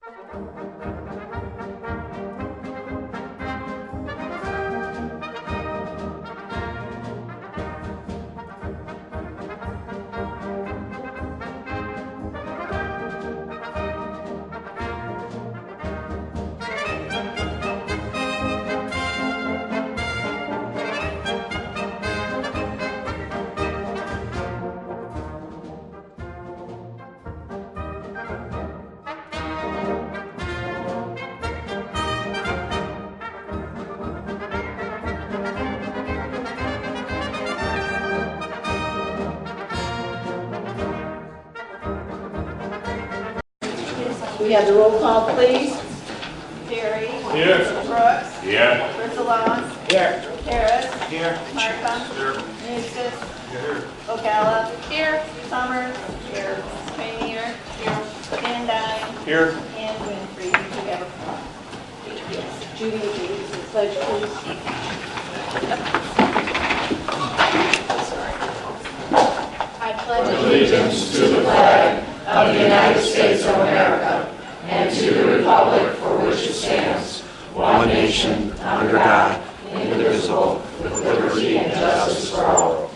We have the roll call, please. Terry. Here. Brooks. Here. Bertolon. Here. Harris. Here. Markham. Here. Nustis. Here. Ocala. Here. Summers. Here. Rainier. Here. Van Dyne. Here. And Winfrey. We do have a yes. Judy, would you lead the pledge, please? I pledge allegiance to the flag of the United States of America and to the republic for which it stands, one nation, under God, indivisible, with liberty and justice for all.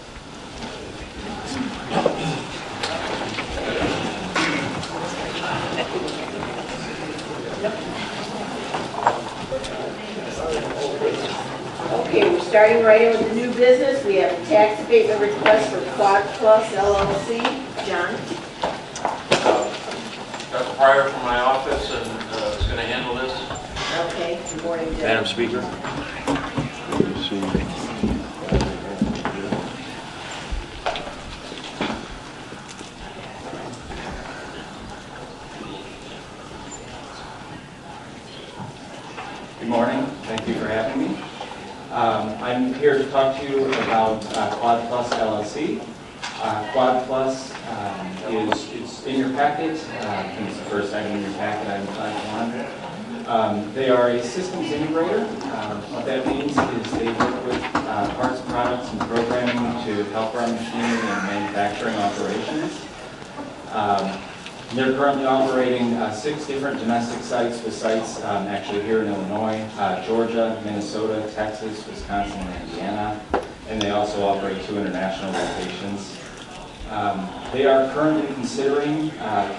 Okay, we're starting right in with the new business. We have a tax abatement request for Quad Plus LLC. John? Got the prior from my office and is going to handle this. Okay, good morning, Jim. Madam Speaker. Good morning. Thank you for having me. I'm here to talk to you about Quad Plus LLC. Quad Plus is in your packet. I think it's the first item in your packet, item 5.1. They are a systems integrator. What that means is they work with parts, products, and programming to help run machinery and manufacturing operations. They're currently operating 6 different domestic sites with sites actually here in Illinois, Georgia, Minnesota, Texas, Wisconsin, and Indiana. And they also operate 2 international locations. They are currently considering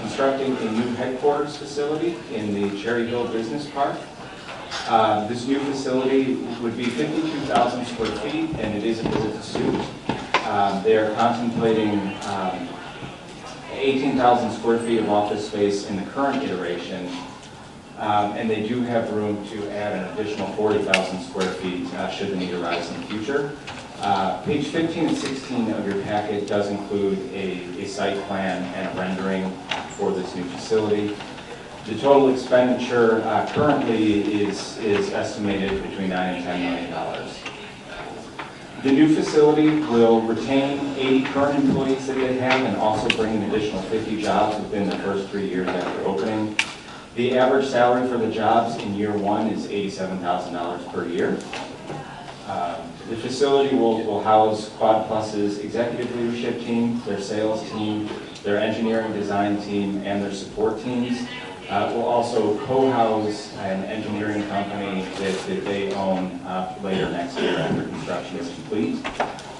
constructing a new headquarters facility in the Cherry Hill Business Park. This new facility would be 52,000 square feet, and it is a build-to-suit. They are contemplating 18,000 square feet of office space in the current iteration, and they do have room to add an additional 40,000 square feet should the need arise in the future. Page 15 and 16 of your packet does include a site plan and a rendering for this new facility. The total expenditure currently is estimated between $9 and $10 million. The new facility will retain 80 current employees that they have and also bring an additional 50 jobs within the first 3 years after opening. The average salary for the jobs in year 1 is $87,000 per year. The facility will house Quad Plus's executive leadership team, their sales team, their engineering design team, and their support teams. We'll also co-house an engineering company that they own later next year after construction is complete.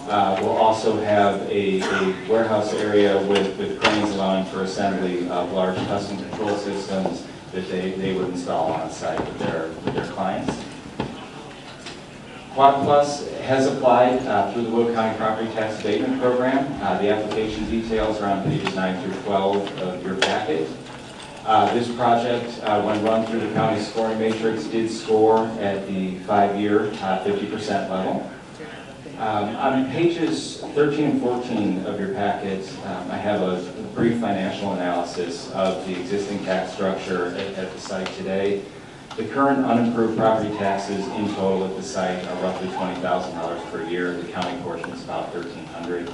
We'll also have a warehouse area with cranes allowing for assembly of large custom control systems that they would install on site with their clients. Quad Plus has applied through the Will County Property Tax Abatement Program. The application details are on pages 9 through 12 of your packet. This project, when run through the county scoring matrix, did score at the 5-year 50% level. On pages 13 and 14 of your packet, I have a brief financial analysis of the existing tax structure at the site today. The current unimproved property taxes in total at the site are roughly $20,000 per year. The county portion is about $1,300.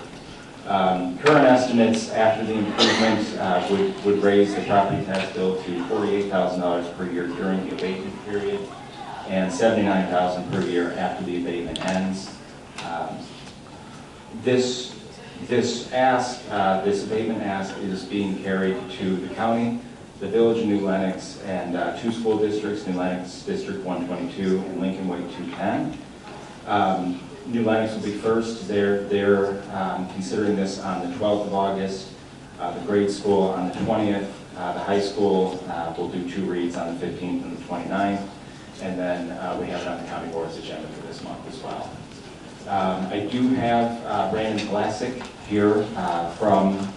Current estimates after the improvement would raise the property tax bill to $48,000 per year during the abatement period and $79,000 per year after the abatement ends. This abatement ask is being carried to the county. the Village of New Lenox, and 2 school districts, New Lenox District 122 and Lincoln Way 210. New Lenox will be first. They're considering this on the 12th of August, the grade school on the 20th, the high school will do 2 reads on the 15th and the 29th, and then we have it on the county board's agenda for this month as well. I do have Brandon Vlasic here from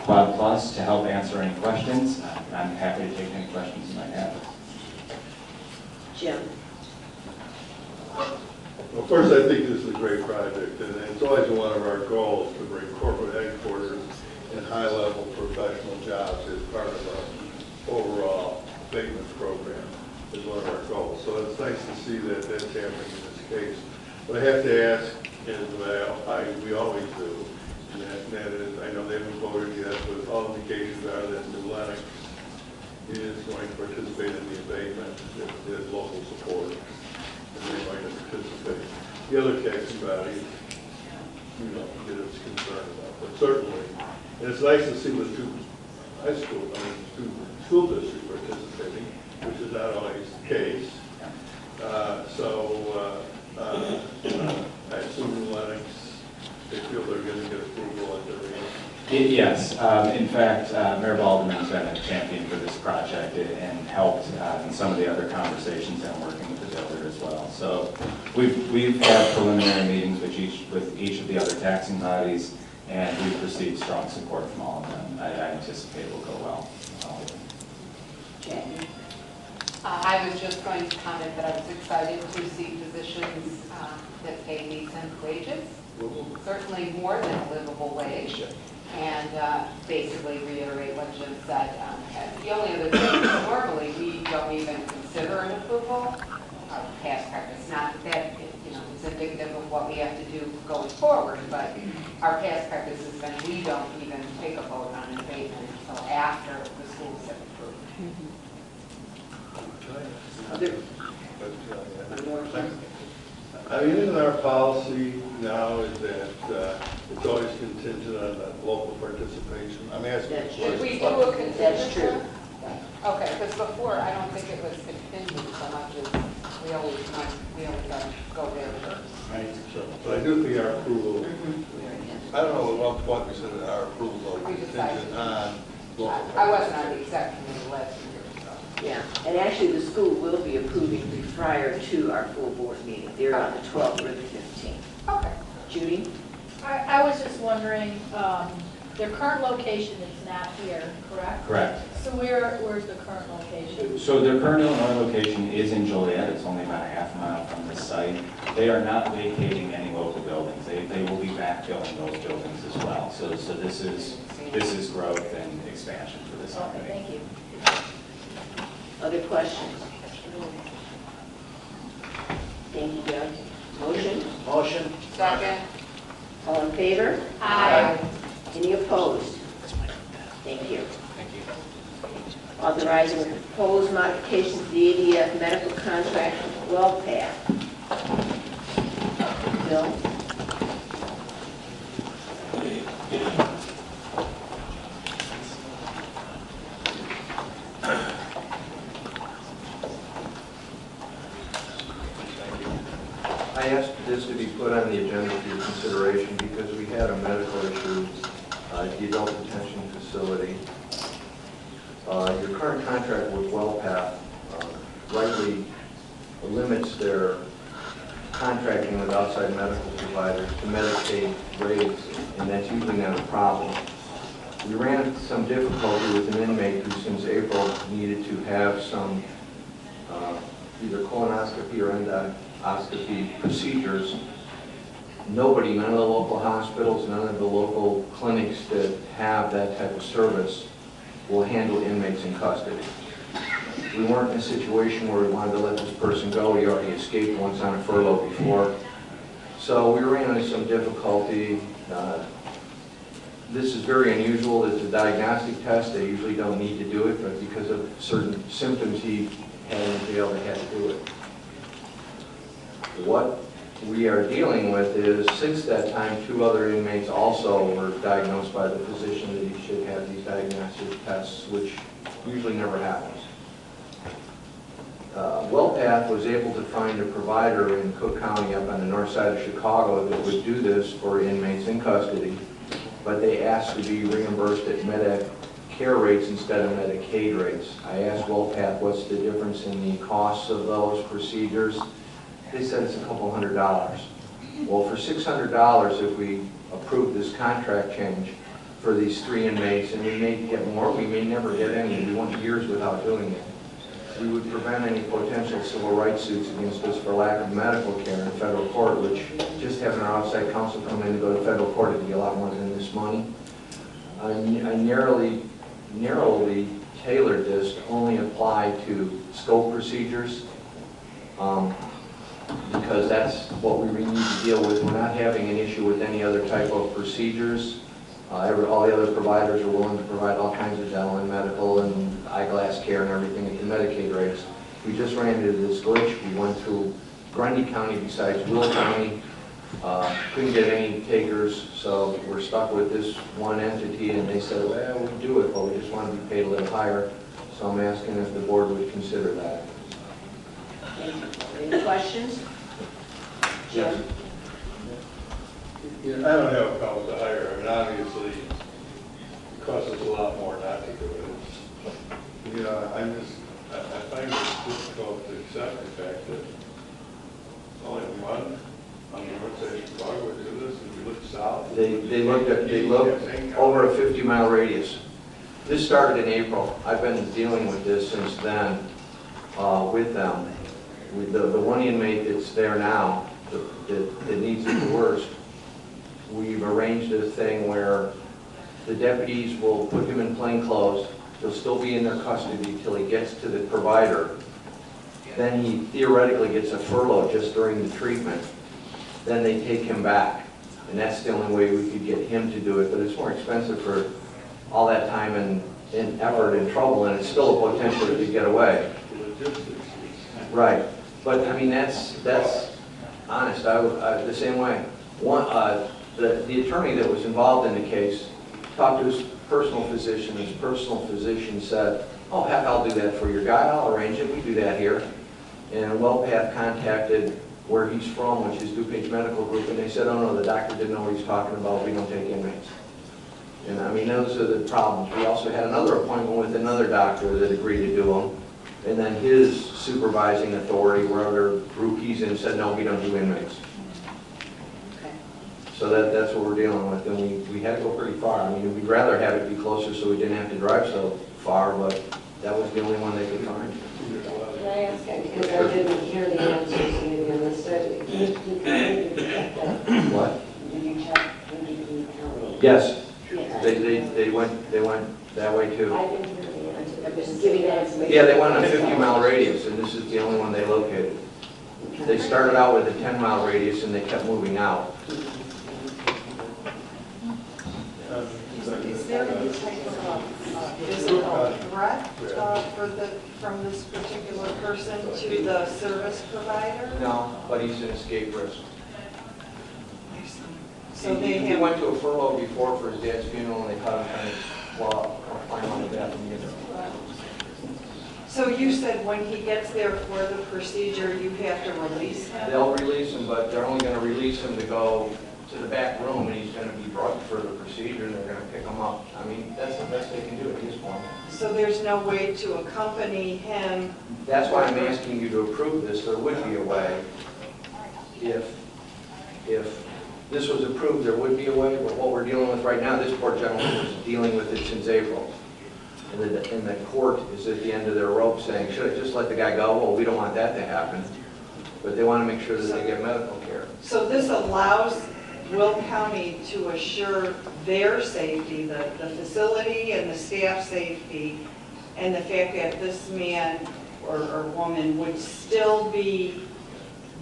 Quad Plus to help answer any questions. I'm happy to take any questions you might have. Jim? Well, first, I think this is a great project, and it's always one of our goals to bring corporate headquarters and high-level professional jobs as part of our overall abatement program is one of our goals. So it's nice to see that that's happening in this case. But I have to ask, as we always do, and that is, I know they haven't voted yet, but all indications are that New Lenox is going to participate in the abatement if there's local support. They're going to participate. The other taxing bodies, get us concerned about. But certainly, and it's nice to see the 2 2 school districts participating, which is not always the case. I assume New Lenox, they feel they're going to get approval at their meeting. Yes. In fact, Mayor Balderman's been a champion for this project and helped in some of the other conversations and working with the builder as well. So we've had preliminary meetings with each of the other taxing bodies, and we've received strong support from all of them. I anticipate it will go well. Jackie? I was just going to comment that I was excited to see positions that pay decent wages, certainly more than a livable wage, and basically reiterate what Jim said. The only other thing is normally we don't even consider an approval of past practice. Not that it's indicative of what we have to do going forward, but our past practice has been we don't even take a vote on an abatement until after the schools have approved. I mean, isn't our policy now is that it's always contingent on the local participation? I'm asking. That's the true. Should we question. do a contingent? That's true. Okay, because before, I don't think it was contingent so much as we always got to go there first. Right. So, but I do think our approval, I don't know at what point we said that our approval We is decided. contingent on local I wasn't on the participation. exec committee last year, so. Yeah, and actually the school will be approving prior to our full board meeting. They're on the 12th or the 15th. Okay. Judy? I was just wondering, their current location is not here, correct? Correct. So where's the current location? So their current Illinois location is in Joliet. It's only about a half mile from the site. They are not vacating any local buildings. They will be backfilling those buildings as well. So this is growth and expansion for this Okay, company. thank you. Other questions? Thank you, Doug. Motion? Motion. Second. All in favor? Aye. Any opposed? Thank you. Authorizing proposed modifications to the ADF medical contract with WellPath. Bill? I asked this to be put on the agenda for your consideration because we had a medical issue at the adult detention facility. Your current contract with WellPath rightly limits their contracting with outside medical providers to Medicaid rates, and that's usually not a problem. We ran into some difficulty with an inmate who since April needed to have some either colonoscopy or endoscopy procedures. Nobody, none of the local hospitals, none of the local clinics that have that type of service will handle inmates in custody. We weren't in a situation where we wanted to let this person go. He already escaped once on a furlough before. So we ran into some difficulty. This is very unusual. It's a diagnostic test. They usually don't need to do it, but because of certain symptoms he had in jail, they had to do it. What we are dealing with is, since that time, 2 other inmates also were diagnosed by the physician that he should have these diagnostic tests, which usually never happens. WellPath was able to find a provider in Cook County up on the north side of Chicago that would do this for inmates in custody, but they asked to be reimbursed at Medicare rates instead of Medicaid rates. I asked WellPath what's the difference in the costs of those procedures. They said it's a couple $100. Well, for $600, if we approve this contract change for these 3 inmates, and we may get more, we may never get any, we went years without doing it, we would prevent any potential civil rights suits against us for lack of medical care in federal court, which just having our outside counsel come in to go to federal court would be a lot more than this money. I narrowly tailored this to only apply to scope procedures because that's what we really need to deal with. We're not having an issue with any other type of procedures. All the other providers are willing to provide all kinds of dental and medical and eyeglass care and everything at the Medicaid rates. We just ran into this glitch. We went through Grundy County besides Will County. Couldn't get any takers, so we're stuck with this one entity, and they said, well, we'll do it, but we just want to be paid a little higher. So I'm asking if the board would consider that. Any questions? Jim? I don't have a problem with the hire. I mean, obviously, it costs us a lot more not to do it. You know, I find it difficult to accept the fact that only one on the north side of Chicago would do this, and we look south. They looked over a 50-mile radius. This started in April. I've been dealing with this since then with them. With the one inmate that's there now that needs it the worst, we've arranged a thing where the deputies will put him in plain clothes. He'll still be in their custody until he gets to the provider. Then he theoretically gets a furlough just during the treatment. Then they take him back. And that's the only way we could get him to do it. But it's more expensive for all that time and effort and trouble, and it's still a potential to get away. Right. But I mean, that's honest. I the same way. The attorney that was involved in the case talked to his personal physician. His personal physician said, oh, heck, I'll do that for your guy. I'll arrange it. We do that here. And WellPath contacted where he's from, which is DuPage Medical Group, and they said, oh, no, the doctor didn't know what he's talking about. We don't take inmates. And I mean, those are the problems. We also had another appointment with another doctor that agreed to do them. And then his supervising authority, wherever group he's in, said, no, we don't do inmates. Okay. So that's what we're dealing with, and we had to go pretty far. I mean, we'd rather have it be closer so we didn't have to drive so far, but that was the only one they could find. Can I ask, because I didn't hear the answers maybe on the study, did you check that? What? Did you check Lincoln County? Yes, Yeah. they went that way too. I didn't hear the answer, I'm just giving that information. Yeah, they went on a 50-mile radius, and this is the only one they located. They started out with a 10-mile radius, and they kept moving out. Is there any type of physical threat from this particular person to the service provider? No, but he's an escape risk. So He went to a furlough before for his dad's funeral, and they caught him trying to climb on the bathroom unit. So you said when he gets there for the procedure, you have to release him? They'll release him, but they're only going to release him to go to the back room, and he's going to be drugged for the procedure, and they're going to pick him up. I mean, that's the best they can do at this point. So there's no way to accompany him? That's why I'm asking you to approve this. There would be a way. If this was approved, there would be a way, but what we're dealing with right now, this poor gentleman was dealing with it since April. And the court is at the end of their rope saying, should I just let the guy go? Well, we don't want that to happen. But they want to make sure that they get medical care. So this allows Will County to assure their safety, the facility and the staff safety, and the fact that this man or woman would still be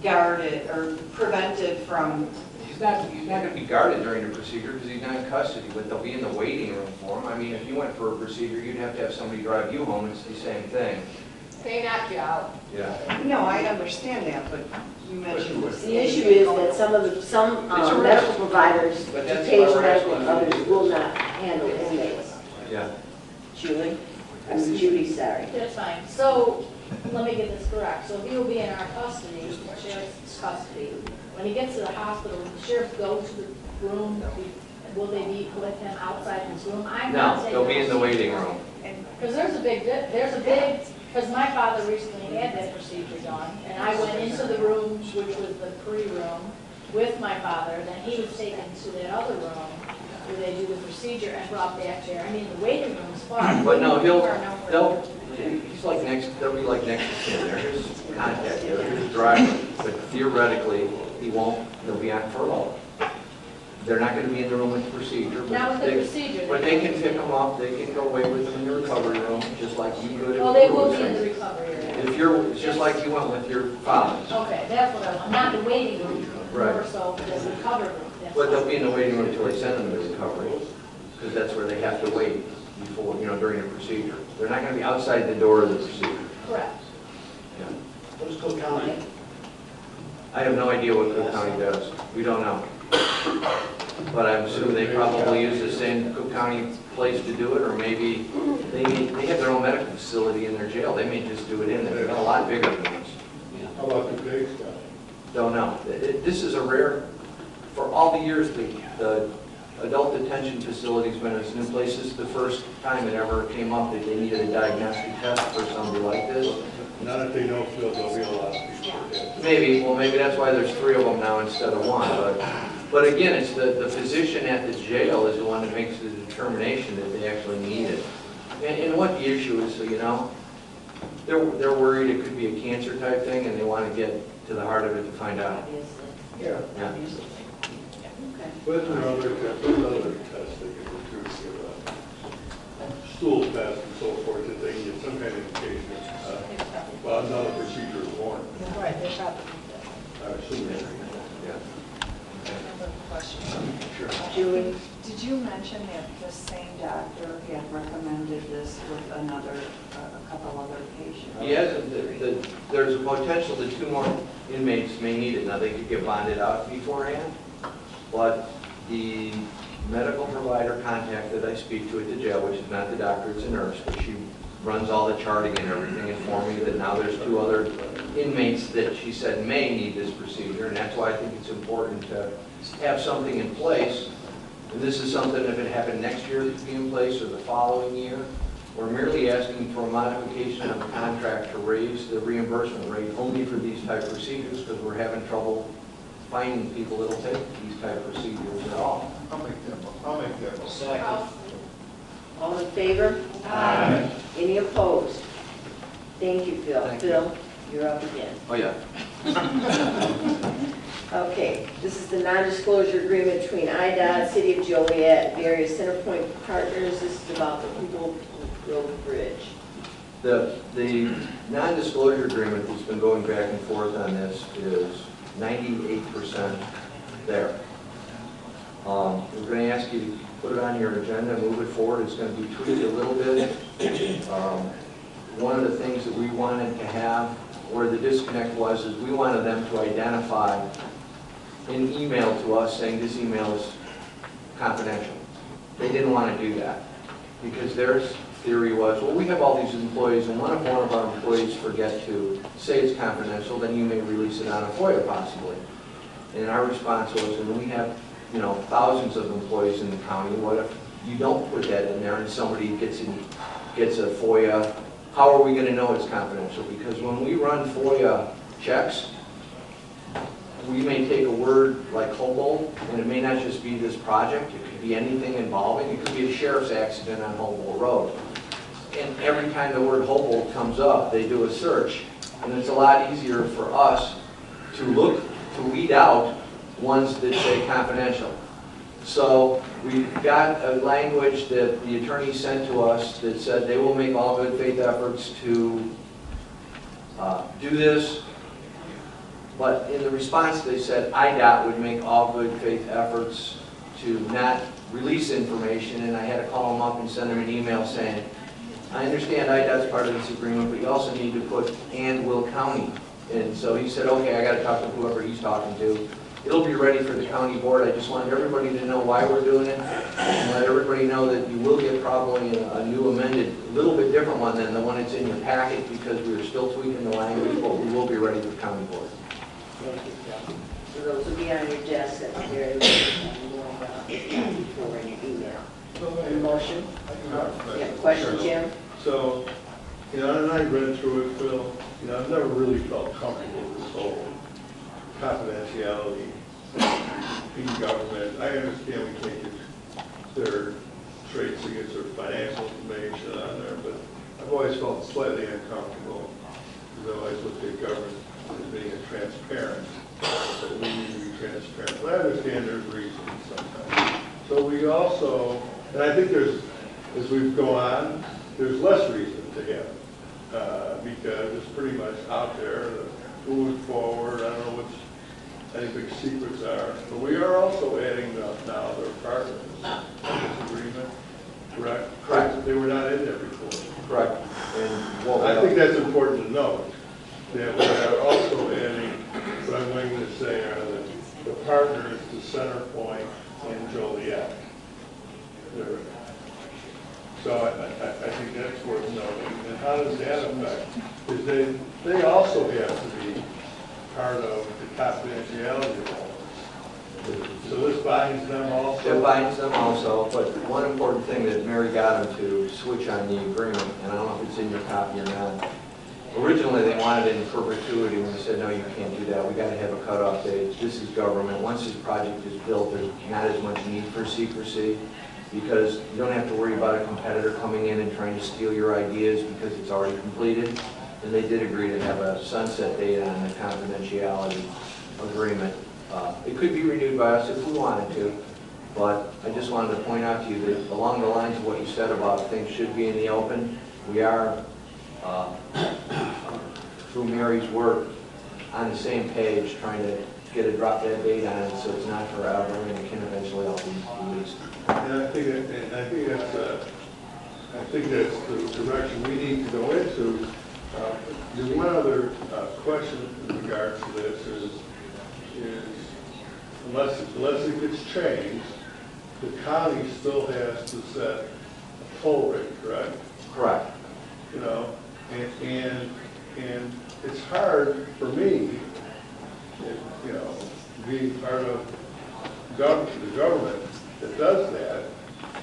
guarded or prevented from... He's not going to be guarded during the procedure because he's not in custody, but they'll be in the waiting room for him. I mean, if you went for a procedure, you'd have to have somebody drive you home. It's the same thing. They knock you out. Yeah. No, I understand that, but you mentioned this. The issue is that some medical providers But to that's pay why we're medical, asking- others will not handle inmates. Yeah. Julie? I'm Judy, sorry. That's fine. So, let me get this correct. So if he will be in our custody, sheriff's custody, when he gets to the hospital, will the sheriff go to the room? Will they be with him outside his room? I'm not No, saying. they'll be in the waiting room. Because there's a big, because my father recently had that procedure done, and I went into the room, which was the pre-room, with my father, then he was taken to that other room where they do the procedure and brought back there. I mean, the waiting room's fine. But no, Nowhere. he's like they'll be like next to him. They're his contact, they're his driver. But theoretically, they'll be on furlough. They're not going to be in the room with the procedure. Not with the procedure. But they can pick them up, they can go away with them in the recovery room, just like you would. Oh, they will be in the recovery area. It's just like you went with your father. Okay, that's what I want, not the waiting room, Right. more so the recovery room. That's But they'll fine. be in the waiting room until they send them to recovery, because that's where they have to wait before, during the procedure. They're not going to be outside the door of the procedure. Correct. Yeah. What is Cook County? I have no idea what Cook County does. We don't know. But I'm assuming they probably use the same Cook County place to do it, or maybe they have their own medical facility in their jail. They may just do it in there. They're a lot bigger than us. How about the big stuff? Don't know. This is a rare, for all the years the adult detention facility's been in this new place. This is the first time it ever came up that they needed a diagnostic test for somebody like this. Not if they don't feel there'll be a lot of people. Maybe that's why there's 3 of them now instead of 1. But again, it's the physician at the jail is the one that makes the determination that they actually need it. And what the issue is, they're worried it could be a cancer type thing, and they want to get to the heart of it to find out. Yeah. Yeah. But there are other tests they can do to give a stool test and so forth, that they can get some kind of indication about another procedure is warranted. Right, they probably. I assume that. Yeah. Another question. Sure. Julie? Did you mention that the same doctor had recommended this with a couple other patients? Yes, there's a potential that 2 more inmates may need it. Now, they could get bonded out beforehand, but the medical provider contact that I speak to at the jail, which is not the doctor, it's a nurse, but she runs all the charting and everything, informed me that now there's 2 other inmates that she said may need this procedure, and that's why I think it's important to have something in place. And this is something, if it happened next year, it could be in place, or the following year. We're merely asking for a modification of the contract to raise the reimbursement rate only for these type procedures, because we're having trouble finding people that'll take these type procedures at all. I'll make that. Second. All in favor? Aye. Any opposed? Thank you, Phil. Thank you. Phil, you're up again. Oh, yeah. Okay, this is the non-disclosure agreement between IDOT, City of Joliet, and various Centerpoint partners. This is about the Google Road Bridge. The non-disclosure agreement that's been going back and forth on this is 98% there. We're going to ask you to put it on your agenda, move it forward. It's going to be tweaked a little bit. One of the things that we wanted to have, where the disconnect was, is we wanted them to identify an email to us saying this email is confidential. They didn't want to do that because their theory was, well, we have all these employees, and one of our employees forget to say it's confidential, then you may release it on a FOIA possibly. And our response was, and we have thousands of employees in the county, what if you don't put that in there and somebody gets a FOIA? How are we going to know it's confidential? Because when we run FOIA checks, we may take a word like Humboldt, and it may not just be this project, it could be anything involving, it could be a sheriff's accident on Humboldt Road. And every time the word Humboldt comes up, they do a search, and it's a lot easier for us to weed out ones that say confidential. So we've got a language that the attorney sent to us that said they will make all good faith efforts to do this. But in the response, they said IDOT would make all good faith efforts to not release information, and I had to call them up and send them an email saying, I understand IDOT's part of this agreement, but you also need to put and Will County. And so he said, okay, I got to talk to whoever he's talking to. it'll be ready for the county board. I just wanted everybody to know why we're doing it, and let everybody know that you will get probably a new amended, a little bit different one than the one that's in your packet, because we are still tweaking the language, but we will be ready for the county board. Thank you, Joe. So those will be on your desk at the very least, and we'll forward your email. Any motion? Yeah, question, Jim? So, you know, and I read through it, Phil, you know, I've never really felt comfortable with this whole confidentiality in government. I understand we can't get their trade secrets or financial information on there, but I've always felt slightly uncomfortable, because I always looked at government as being transparent, that we need to be transparent. But I understand there's reasons sometimes. So we also, and I think there's, as we go on, there's less reason to have it, because it's pretty much out there, moving forward. I don't know what any big secrets are, but we are also adding now their partners in this agreement, correct? Correct. They were not in there before. Correct. And what I think that's important to note, that we are also adding, what I'm going to say are the partners to Centerpoint and Joliet. So I think that's worth noting. And how does that affect? Because they also have to be part of the confidentiality law. So this binds them also? It binds them also, but one important thing that Mary got them to switch on the agreement, and I don't know if it's in your copy or not. Originally, they wanted it in perpetuity, when we said, no, you can't do that. We got to have a cutoff date. This is government. Once this project is built, there's not as much need for secrecy, because you don't have to worry about a competitor coming in and trying to steal your ideas because it's already completed. And they did agree to have a sunset date on the confidentiality agreement. It could be renewed by us if we wanted to, but I just wanted to point out to you that along the lines of what you said about things should be in the open, we are, through Mary's work, on the same page, trying to get a drop dead date on it so it's not forever and it can eventually all be released. And I think that's the direction we need to go into. There's one other question in regards to this is unless it gets changed, the county still has to set a toll rate, correct? Correct. You know, and it's hard for me, you know, being part of the government that does that,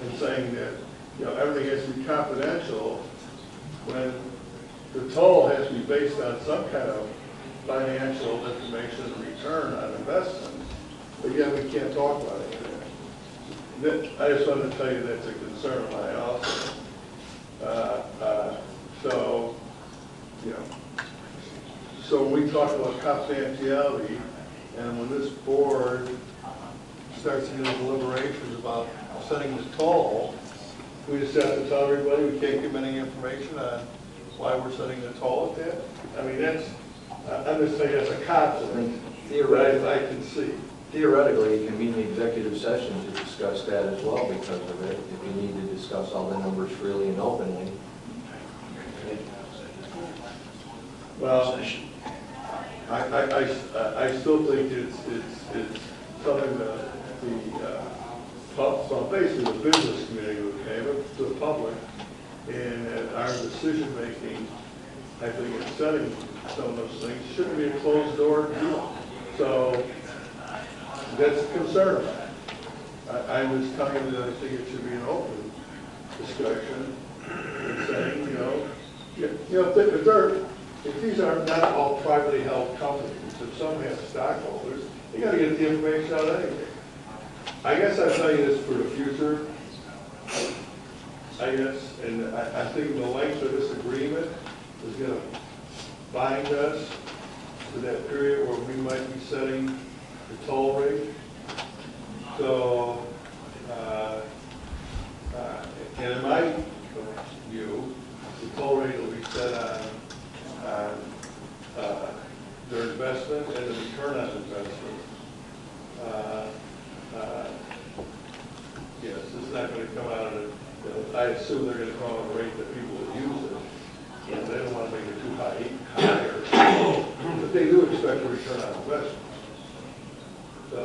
and saying that, you know, everything has to be confidential when the toll has to be based on some kind of financial information and return on investment, but yet we can't talk about it. I just wanted to tell you that's a concern of mine also. So, you know, so when we talk about confidentiality, and when this board starts to do deliberations about setting the toll, we just have to tell everybody we can't give any information on why we're setting the toll at that. I mean, that's, I'm just saying that's a concept that I can see. Theoretically, you can meet in the executive session to discuss that as well because of it, if you need to discuss all the numbers freely and openly. Well, I still think it's something that so basically the business community would pay, but to the public, and our decision-making, I think, in setting some of those things, shouldn't be a closed door deal. So that's a concern of mine. I'm just telling you that I think it should be an open discussion, and saying, if these are not all privately held companies, if some have stockholders, you got to get the information out anyway. I guess I tell you this for the future, I guess, and I think the length of this agreement is going to bind us to that period where we might be setting the toll rate. So, and in my view, the toll rate will be set on their investment and the return on investment. Yes, it's not going to come out of I assume they're going to come out of a rate that people would use it. And they don't want to make it too higher. But they do expect a return on investment. So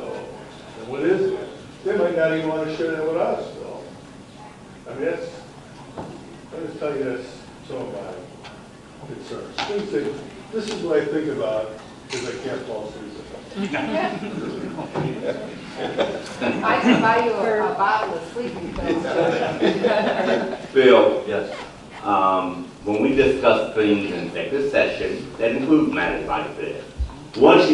they might not even want to share that with us, though. I mean, I'll just tell you that's some of my concerns. This is what I think about because I can't fall asleep. I can buy you a bottle of sleeping pills. Bill, Yes. when we discuss things in executive session, that includes matters like this. Once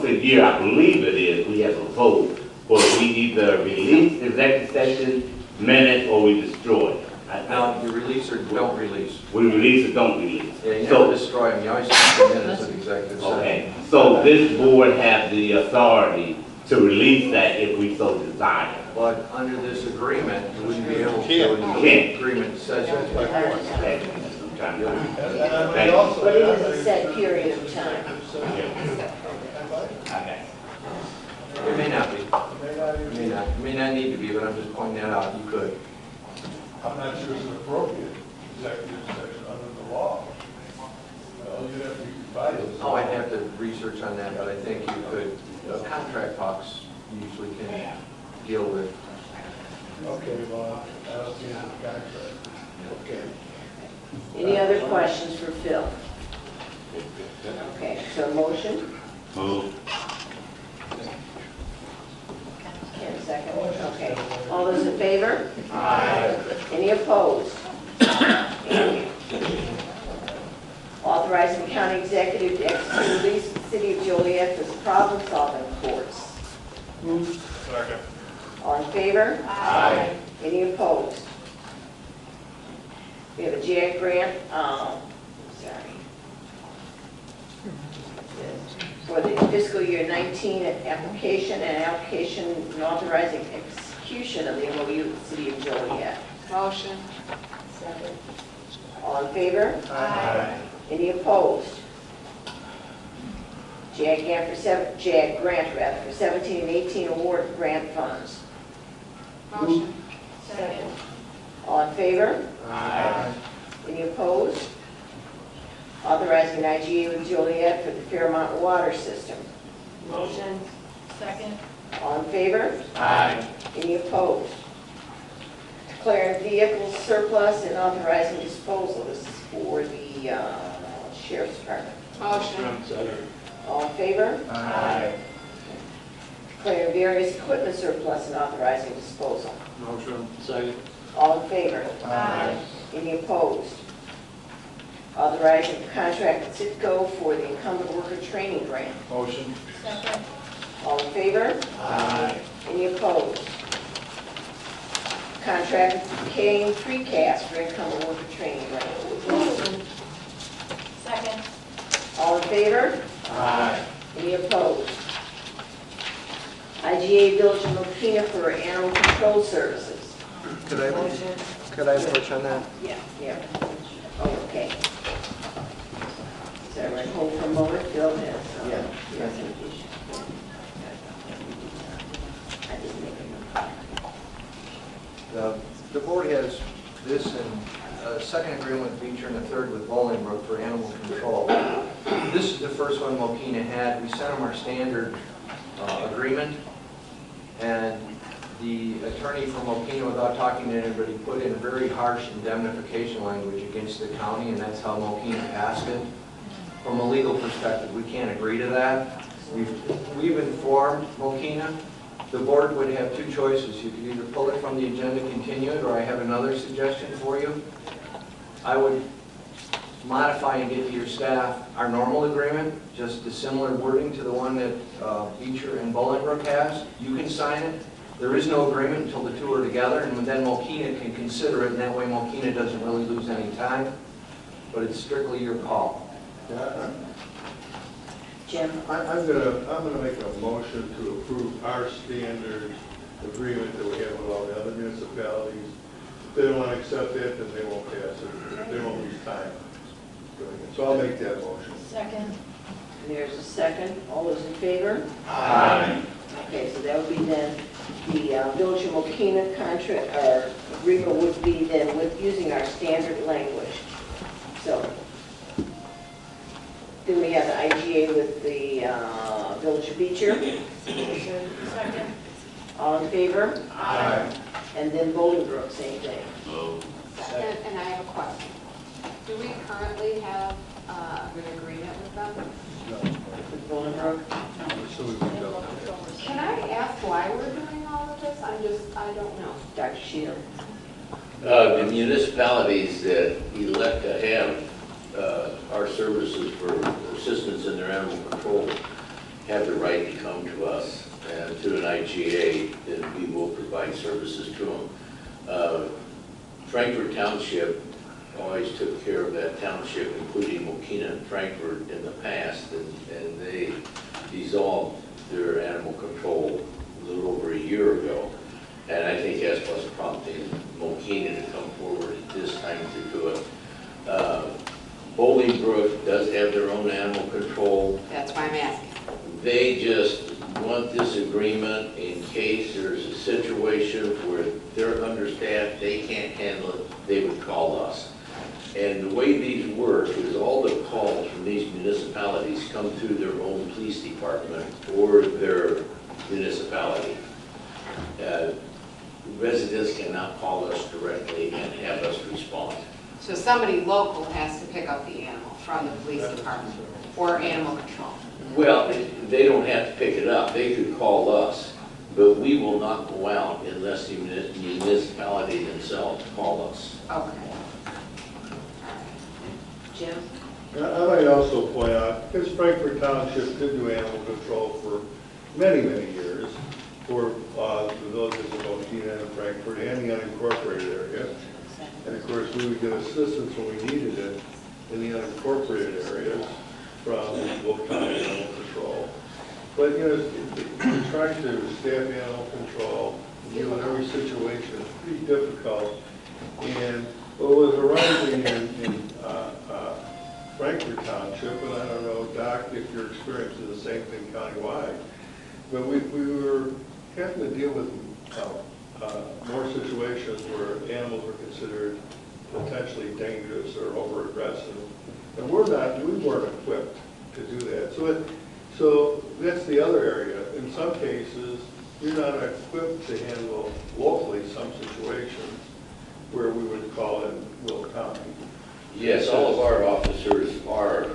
a year, I believe it is, we have a vote where we either release executive session minutes or we destroy it. Now, you release or don't release? We release or don't release. Yeah, you So- never destroy them, you always keep the minutes of executive session. Okay, so this board has the authority to release that if we so desire. But under this agreement, you wouldn't be able to, Can't. and the Can't. agreement says That's that. my point. Okay, I'm trying to- And I Thank mean, you. also. But it is a set period of time. Okay. It may not be, May not it even- it may not need to be, but I'm just pointing that out, you could. I'm not sure it's an appropriate executive session under the law. You'd have to provide it. Oh, I'd have to research on that, but I think you could, contract talks usually can deal with. Okay, well, I don't see any contract. Okay. Any other questions for Phil? Okay, so motion? Move. Ken, second. Okay. All those in favor? Aye. Any opposed? Thank you. Authorizing the county executive to execute release of the city of Joliet as problem-solving courts. Second. All in favor? Aye. Any opposed? We have a JAG grant, for the fiscal year 19 application and application and authorizing execution of the MOU with the city of Joliet. Motion. Second. All in favor? Aye. Any opposed? JAG grant for 17 and 18 award grant funds. Motion. Second. All in favor? Aye. Any opposed? Authorizing an IGA with Joliet for the Fairmont water system. Motion. Second. All in favor? Aye. Any opposed? Declaring vehicles surplus and authorizing disposal. This is for the Sheriff's Department. Motion. All in favor? Aye. Declaring various equipment surplus and authorizing disposal. Motion. Second. All in favor? Aye. Any opposed? Authorizing contract with Citgo for the incumbent worker training grant. Motion. Second. All in favor? Aye. Any opposed? Contract with Kane Precast for incumbent worker training grant. Motion. Second. All in favor? Aye. Any opposed? IGA Village of Mokina for animal control services. Could I approach on that? Yeah. Oh, okay. Is that right? Hold for a moment, Bill has. Yeah. Yes, an issue. I didn't make a note. The board has this and a second agreement with Beecher and a third with Bolingbrook for animal control. This is the first one Mokina had. We sent them our standard agreement, and the attorney from Mokina, without talking to anybody, put in very harsh indemnification language against the county, and that's how Mokina passed it. From a legal perspective, we can't agree to that. We've informed Mokina. The board would have two choices. You could either pull it from the agenda, continue it, or I have another suggestion for you. I would modify and get to your staff our normal agreement, just a similar wording to the one that Beecher and Bolingbrook has. You can sign it. There is no agreement until the two are together, and then Mokina can consider it, and that way Mokina doesn't really lose any time. But it's strictly your call. Yeah, Jim? I'm gonna make a motion to approve our standard agreement that we have with all the other municipalities. If they don't want to accept that, then they won't pass it. They won't lose time doing it. So I'll make that motion. Second. There's a second. All those in favor? Aye. Okay, so that would be then the Village of Mokina contract, or agreement would be then with using our standard language. So, then we have the IGA with the Village of Beecher. Second. All in favor? Aye. And then Bolingbrook, same thing. And I have a question. Do we currently have an agreement with them? With Bolingbrook? So we can go. Can I ask why we're doing all of this? I don't know. Dr. Shield? The municipalities that elect to have our services for assistance in their animal control have the right to come to us and to an IGA, and we will provide services to them. Frankfurt Township always took care of that township, including Mokina and Frankfurt in the past, and they dissolved their animal control a little over a year ago. And I think that's what's prompting Mokina to come forward at this time to do it. Bolingbrook does have their own animal control. That's why I'm asking. They just want this agreement in case there's a situation where they're understaffed, they can't handle it, they would call us. And the way these work is all the calls from these municipalities come through their own police department or their municipality. Residents cannot call us directly and have us respond. So somebody local has to pick up the animal from the police department or animal control. Well, they don't have to pick it up. They could call us, but we will not go out unless the municipality themselves call us. Okay. Jim? I might also point out, because Frankfurt Township did do animal control for many, many years for the villages of Mokina and Frankfurt and the unincorporated area. And of course, we would get assistance when we needed it in the unincorporated areas from Wolf County Animal Control. But, you know, trying to staff animal control, deal with every situation is pretty difficult. And what was arising in Frankfurt Township, and I don't know, Doc, if your experience is the same thing countywide, but we were having to deal with more situations where animals were considered potentially dangerous or over-aggressive. And we weren't equipped to do that. So that's the other area. In some cases, you're not equipped to handle locally some situations where we would call in Will County. Yes, all of our officers are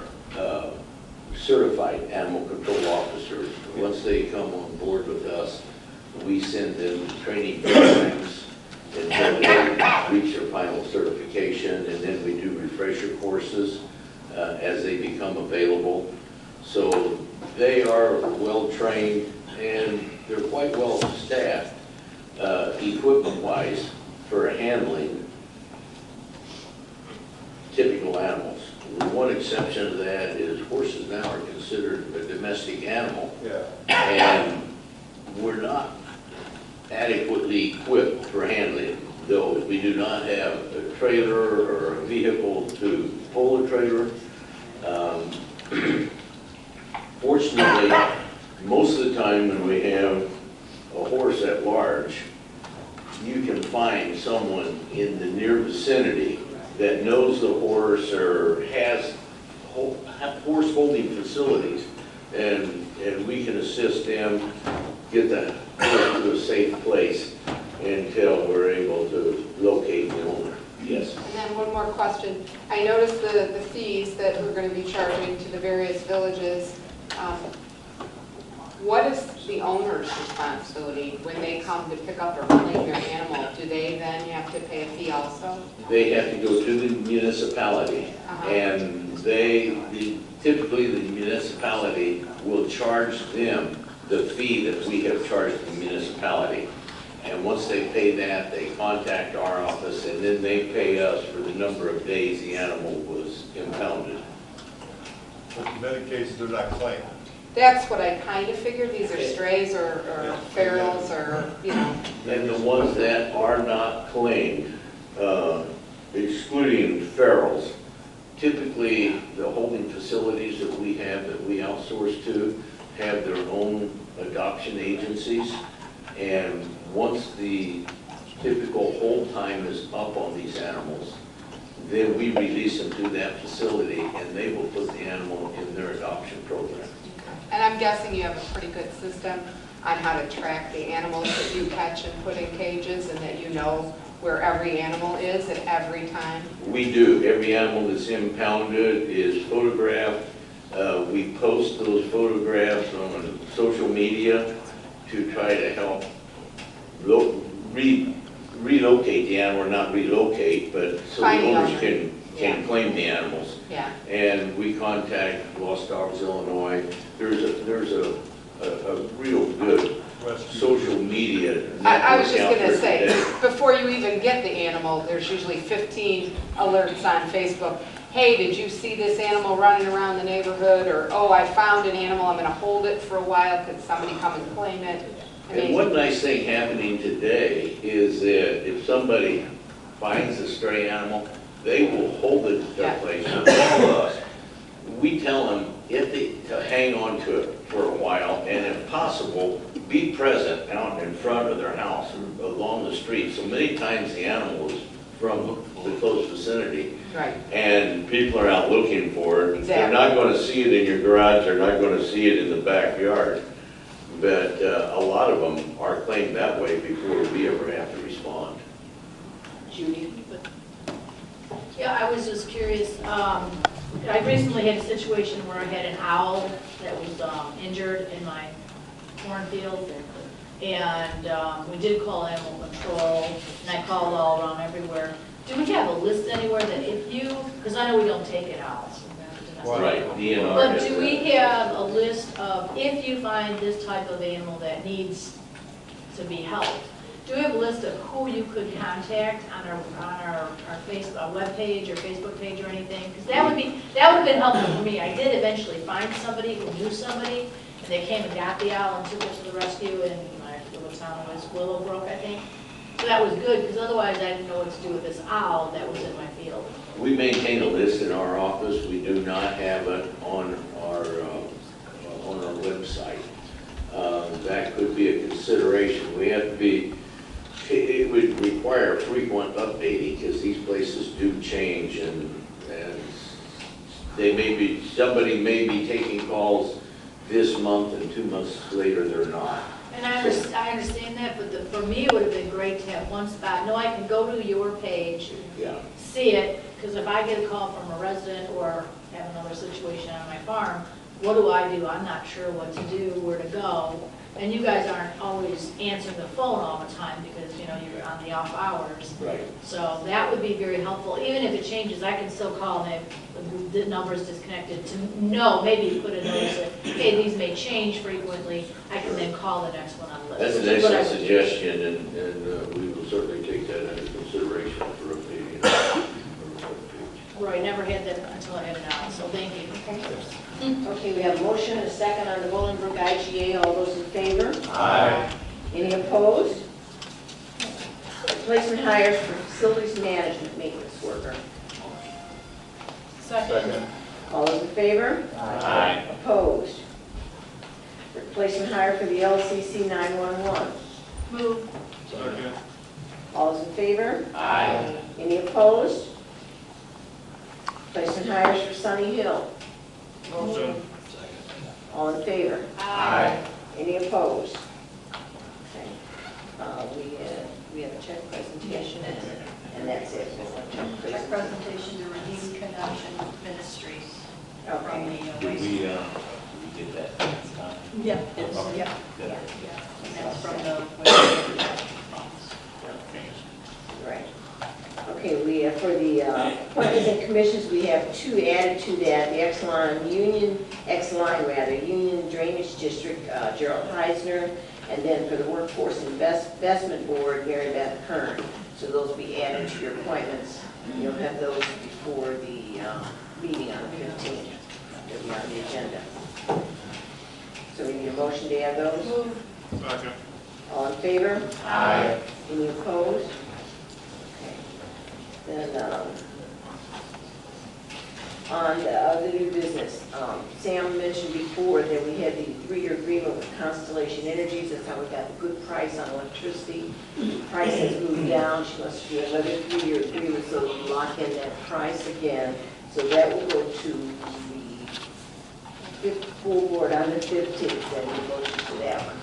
certified animal control officers. Once they come on board with us, we send them training programs until they reach their final certification, and then we do refresher courses as they become available. So they are well trained and they're quite well staffed equipment-wise for handling typical animals. The one exception to that is horses now are considered a domestic animal. Yeah. And we're not adequately equipped for handling those. We do not have a trailer or a vehicle to pull a trailer. Fortunately, most of the time when we have a horse at large, you can find someone in the near vicinity that knows the horse or has horse holding facilities, and we can assist them get the horse to a safe place until we're able to locate the owner. Yes. And then one more question. I noticed the fees that we're going to be charging to the various villages. What is the owner's responsibility when they come to pick up or claim their animal? Do they then have to pay a fee also? They have to go to the municipality, and typically the municipality will charge them the fee that we have charged the municipality. And once they pay that, they contact our office, and then they pay us for the number of days the animal was impounded. In many cases, they're not claimed. That's what I kind of figured. These are strays or ferals or, you know. And the ones that are not claimed, excluding ferals, typically the holding facilities that we have that we outsource to have their own adoption agencies. And once the typical hold time is up on these animals, then we release them to that facility and they will put the animal in their adoption program. And I'm guessing you have a pretty good system on how to track the animals that you catch and put in cages, and that you know where every animal is at every time? We do. Every animal that's impounded is photographed. We post those photographs on social media to try to help relocate the animal, or not relocate, but so the Find the owners owner. can Yeah. claim the animals. Yeah. And we contact Lost Dogs Illinois. There's a real good social media. I was just network out gonna there say, today. before you even get the animal, there's usually 15 alerts on Facebook. Hey, did you see this animal running around the neighborhood? Or, oh, I found an animal, I'm gonna hold it for a while, could somebody come and claim it? I And mean, one nice thing happening today is that if somebody finds a stray animal, they will hold it at their Yeah. place and call us. We tell them to hang on to it for a while, and if possible, be present out in front of their house or along the street. So many times the animal is from the close vicinity, right, and people are out looking for it. Exactly. They're not going to see it in your garage, they're not going to see it in the backyard. But a lot of them are claimed that way before we ever have to respond. Judy? Yeah, I was just curious, I recently had a situation where I had an owl that was injured in my cornfield, and we did call animal control, and I called all around everywhere. Do we have a list anywhere that if you, because I know we don't take it out. Right, DNR. But has do that. we have a list of, if you find this type of animal that needs to be helped, do we have a list of who you could contact on our Facebook webpage or Facebook page or anything? Because that would have been helpful for me. I did eventually find somebody who knew somebody, and they came and got the owl and took it to the rescue, and I forget what town it was, Willowbrook, I think. So that was good, because otherwise I didn't know what to do with this owl that was in my field. We maintain a list in our office. We do not have it on our website. That could be a consideration. We have to be, it would require frequent updating because these places do change, and they may be, somebody may be taking calls this month and 2 months later they're not. And I understand that, but for me, it would have been great to have one spot. No, I can go to your page, Yeah. see it, because if I get a call from a resident or have another situation on my farm, what do? I'm not sure what to do, where to go. And you guys aren't always answering the phone all the time because, you're on the off hours. Right. So that would be very helpful. Even if it changes, I can still call and if the number's disconnected to know, maybe put a notice that, hey, these may change frequently. I can then call the next one on the list. That's an which is what I excellent would do. suggestion, and we will certainly take that into consideration for updating our webpage. Right, never had that until I had it out, so thank you. Okay, we have a motion and a second on the Bolingbrook IGA. All those in favor? Aye. Any opposed? Replacement hires for facilities management maintenance worker. Second. All those in favor? Aye. Opposed? Replacement hire for the LCC 911. Move. Second. All those in favor? Aye. Any opposed? Replacement hires for Sunny Hill. Motion. All in favor? Aye. Any opposed? Okay. We have a check presentation and that's it. Check presentation to Redeemed Connection Ministries from Okay. the waste. We did that last time. Yep, it's, Okay. yep, Good. yeah, and that's from the waste funds. Right. Okay, for the appointments and commissions, we have two added to that. The Union Drainage District, Gerald Heisner, and then for the Workforce Investment Board, Mary Beth Kern. So those will be added to your appointments. You'll have those before the meeting on the 15th. They'll be on the agenda. So we need a motion to add those. Move. Second. All in favor? Aye. Any opposed? Okay. Then, on the new business, Sam mentioned before that we had the 3-year agreement with Constellation Energies. That's how we got the good price on electricity. The price has moved down. She wants to do another 3-year agreement so we can lock in that price again. So that will go to the full board on the 15th, and we'll motion to that one.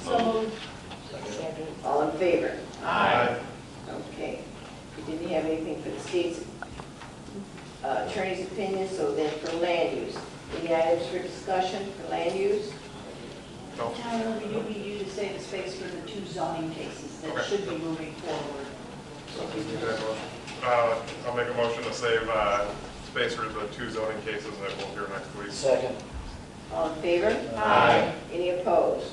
So moved. All in favor? Aye. Okay. We didn't have anything for the state's attorney's opinion, so then for land use. Any items for discussion for land use? Tyler, we do need you to save the space for the 2 zoning cases that should be moving forward. I'll make a motion to save space for the 2 zoning cases that we'll hear next week. Second. All in favor? Aye. Any opposed?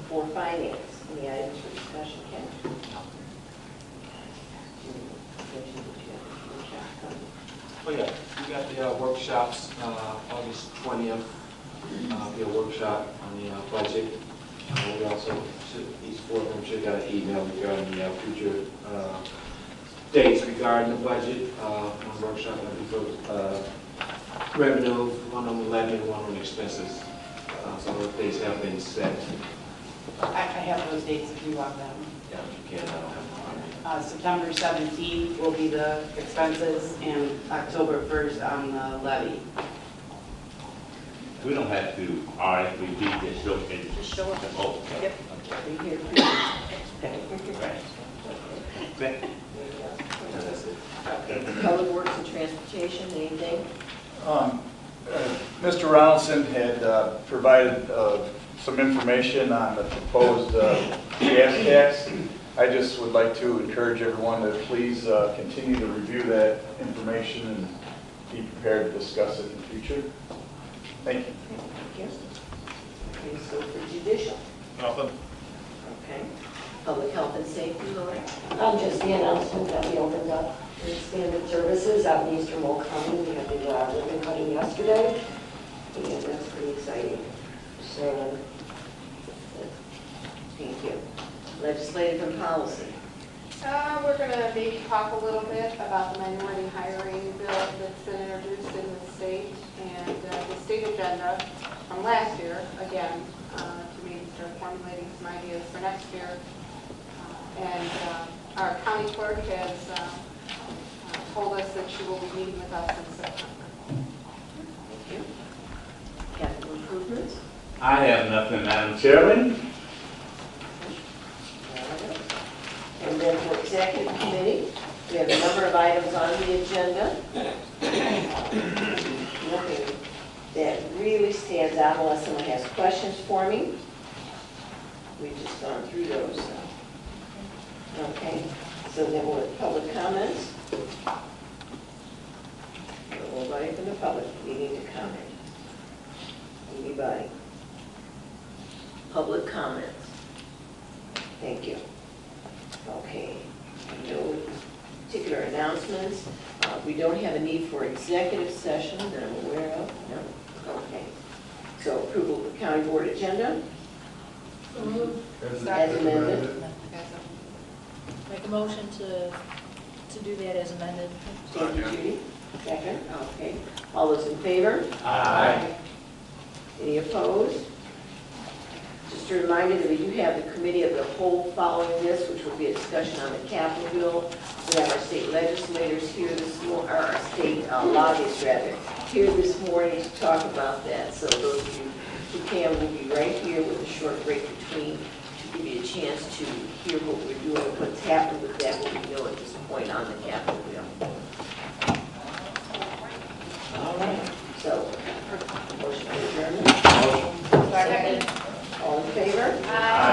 For finance, any items for discussion, Ken? Oh, yeah, we got the workshops, August 20th, be a workshop on the budget. We also, each board member should have got an email regarding the future dates regarding the budget. One workshop, that'll be for revenue, one on the levy, and one on expenses. Some of the dates have been set. I have those dates if you want them. Yeah, you can, I don't have them. September 17th will be the expenses, and October 1st on the levy. We don't have to RSVP, just show up. Just show up. Oh, Yep. Be here for Okay, Public Works and Transportation, anything? Mr. Ronaldson had provided some information on the proposed gas tax. I just would like to encourage everyone to please continue to review that information and be prepared to discuss it in the future. Thank you. Thank you. Okay, so for judicial, Nothing. okay. Public health and safety, Lori? Just the announcement that we opened up for expanded services out in Eastern Will County. We had the ribbon cutting yesterday, and that's pretty exciting. So, Thank you. Legislative and policy. We're going to maybe talk a little bit about the minority hiring bill that's been introduced in the state and the state agenda from last year, again, to maybe start formulating some ideas for next year. And our county clerk has told us that she will be meeting with us in September. Thank you. Capital improvements. I have nothing, Madam Chairman. And then for executive committee, we have a number of items on the agenda. Nothing that really stands out unless someone has questions for me. We've just gone through those. Okay, so then we'll have public comments. Nobody from the public needing to comment. Anybody? Public comments. Thank you. Okay, no particular announcements. We don't have a need for executive session that I'm aware of. No? Okay. So approval of the county board agenda So moved. as amended. Make a motion to do that as amended. Thank you, Judy. Second, okay. All those in favor? Aye. Any opposed? Just a reminder that we do have the committee of the whole following this, which will be a discussion on the capital bill. We have our state legislators here this morning, or our state lobbyists rather, here this morning to talk about that. So those of you who can will be right here with a short break between to give you a chance to hear what we're doing, what's happened with that, what we know at this point on the capital bill. All right. So, motion to adjourn. Second. All in favor? Aye.